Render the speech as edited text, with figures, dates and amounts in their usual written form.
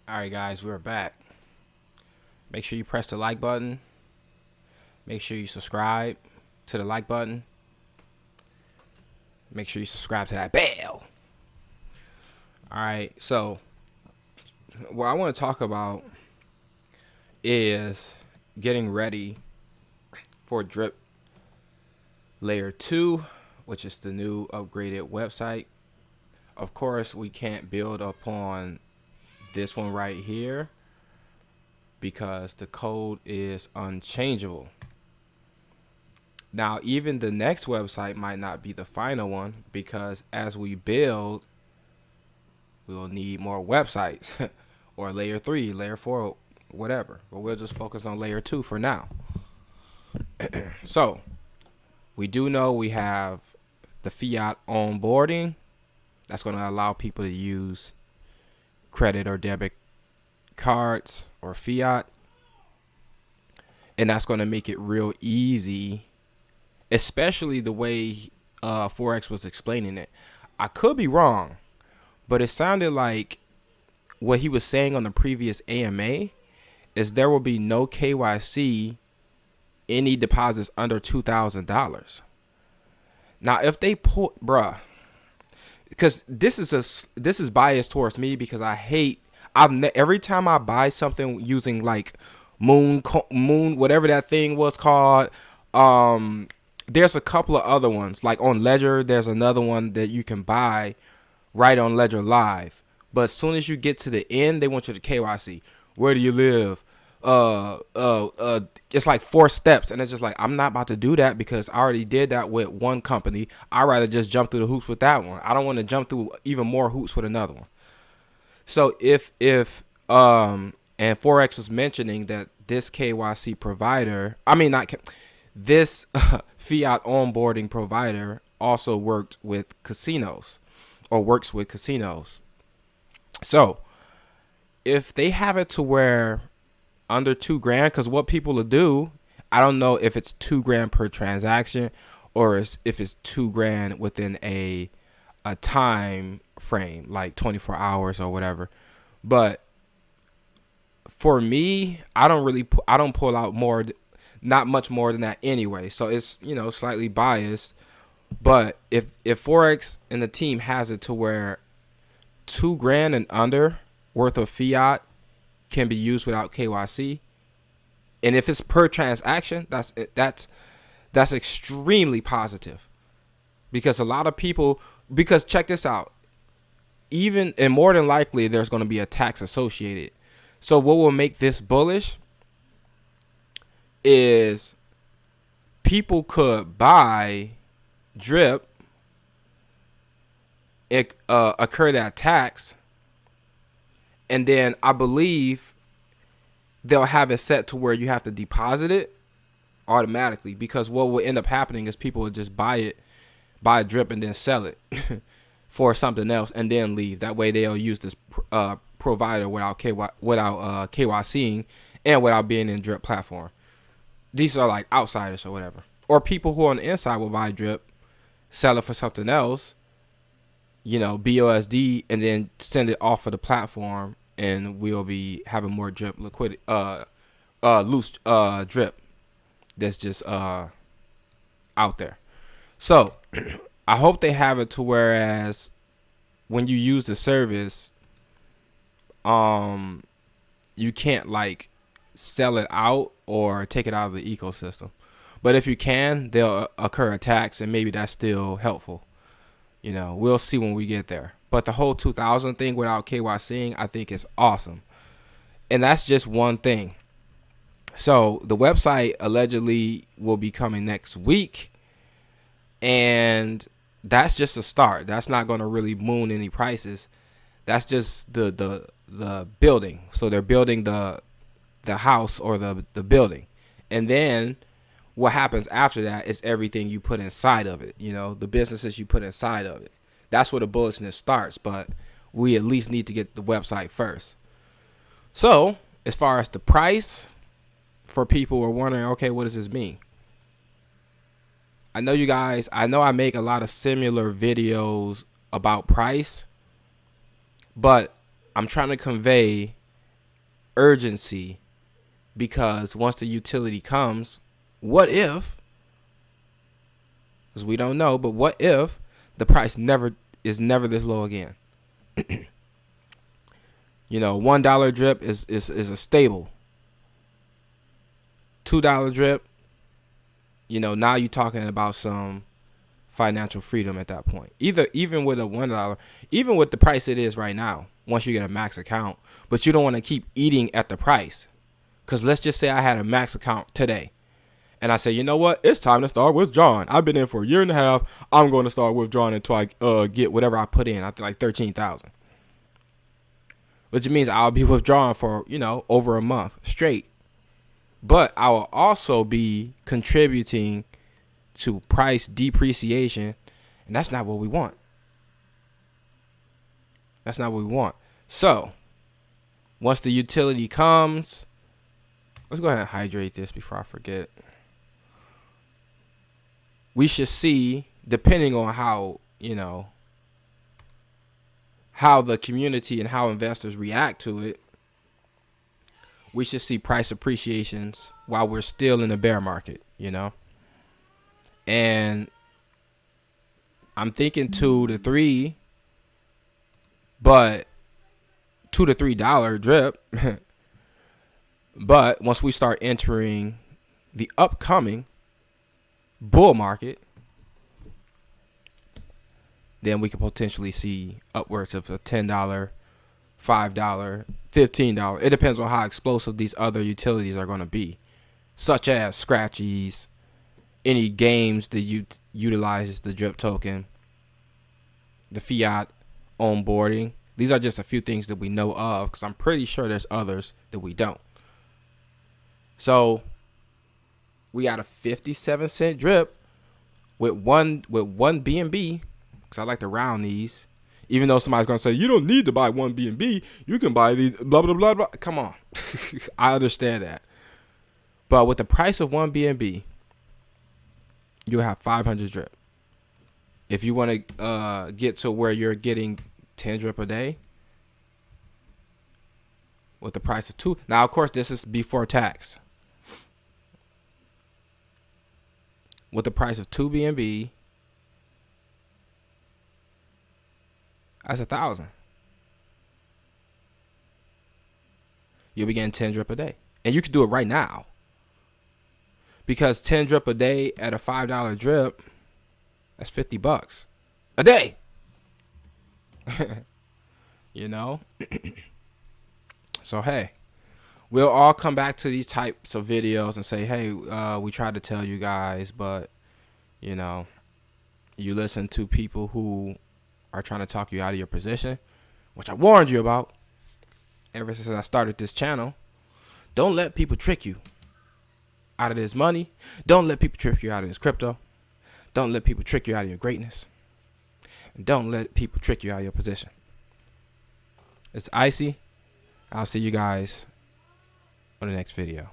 Alright guys, we're back. Make sure you press the like button. Make sure you subscribe to the like button. Make sure you subscribe to that bell. Alright, so what I want to talk about is getting ready for Drip Layer 2, which is the new upgraded website. Of course, we can't build upon this one right here because the code is unchangeable. Now, even the next website might not be the final one because as we build, we will need more websites or layer 3, layer 4, whatever. But we'll just focus on layer 2 for now. So, we do know we have the Fiat onboarding. That's going to allow people to use credit or debit cards or Fiat. And that's going to make it real easy, especially the way forex was explaining it. I could be wrong, but it sounded like what he was saying on the previous AMA is there will be no KYC any deposits under $2,000. Now, if they pull, because this is biased towards me because I hate. Every time I buy something using like moon, whatever that thing was called. There's a couple of other ones like on Ledger. There's another one that you can buy right on Ledger Live. But as soon as you get to the end, they want you to KYC. Where do you live? It's like 4 steps, and it's just like I'm not about to do that because I already did that with one company. I'd rather just jump through the hoops with that one. I don't want to jump through even more hoops with another one. So if and forex was mentioning that this KYC provider, this Fiat onboarding provider also worked with casinos or works with casinos. So if they have it to where under $2,000, because what people will do, I don't know if it's $2,000 per transaction or if it's $2,000 within a time frame like 24 hours or whatever. But for me, I don't pull out more, not much more than that anyway. So it's, slightly biased. But if forex and the team has it to where $2,000 and under worth of Fiat can be used without KYC, and if it's per transaction, that's extremely positive, because a lot of people, because check this out, even and more than likely there's going to be a tax associated. So what will make this bullish is people could buy drip, incur that tax, and then I believe they'll have it set to where you have to deposit it automatically, because what will end up happening is people will just buy a drip and then sell it for something else and then leave. That way they'll use this provider without KYCing and without being in drip platform. These are like outsiders or whatever. Or people who on the inside will buy drip, sell it for something else, BUSD, and then send it off of the platform, and we'll be having more drip liquidity, loose drip that's just out there. So I hope they have it to whereas when you use the service, you can't like sell it out or take it out of the ecosystem. But if you can, they'll occur a tax, and maybe that's still helpful. We'll see when we get there. But the whole 2000 thing without KYCing, I think is awesome. And that's just one thing. So the website allegedly will be coming next week. And that's just a start. That's not going to really moon any prices. That's just the building. So they're building the house or the building. And then what happens after that is everything you put inside of it, the businesses you put inside of it. That's where the bullishness starts, but we at least need to get the website first. So as far as the price, for people who are wondering, okay, what does this mean? I know I make a lot of similar videos about price, but I'm trying to convey urgency, because once the utility comes, what if, because we don't know, but what if the price is never this low again? You know, $1 drip is a stable. $2 drip, you know, now you're talking about some financial freedom at that point. Even with a $1, even with the price it is right now, once you get a max account, but you don't want to keep eating at the price. Because let's just say I had a max account today, and I say, you know what, it's time to start withdrawing. I've been in for a year and a half. I'm going to start withdrawing until I get whatever I put in. I think like 13,000. Which means I'll be withdrawing for, you know, over a month straight. But I will also be contributing to price depreciation, and that's not what we want. That's not what we want. So, once the utility comes, let's go ahead and hydrate this before I forget. We should see, depending on how, you know, how the community and how investors react to it, we should see price appreciations while we're still in the bear market, you know. And I'm thinking 2 to 3, but $2 to $3 drip. But once we start entering the upcoming bull market, then we could potentially see upwards of a $10, $5, $15. It depends on how explosive these other utilities are going to be, such as scratchies, any games that utilizes the drip token, the Fiat onboarding. These are just a few things that we know of, because I'm pretty sure there's others that we don't. So we got a 57-cent drip with one BNB, because I like to round these. Even though somebody's going to say, you don't need to buy one BNB, you can buy the blah, blah, blah, blah. Come on. I understand that. But with the price of one BNB, you'll have 500 drip. If you want to get to where you're getting 10 drip a day, with the price of 2. Now, of course, this is before tax. With the price of 2 BNB, that's 1,000. You'll be getting 10 drip a day. And you can do it right now. Because 10 drip a day at a $5 drip, that's $50 a day. You know? So, hey, we'll all come back to these types of videos and say, hey, we tried to tell you guys, but, you know, you listen to people who are trying to talk you out of your position, which I warned you about ever since I started this channel. Don't let people trick you out of this money. Don't let people trick you out of this crypto. Don't let people trick you out of your greatness. And don't let people trick you out of your position. It's Icy. I'll see you guys on the next video.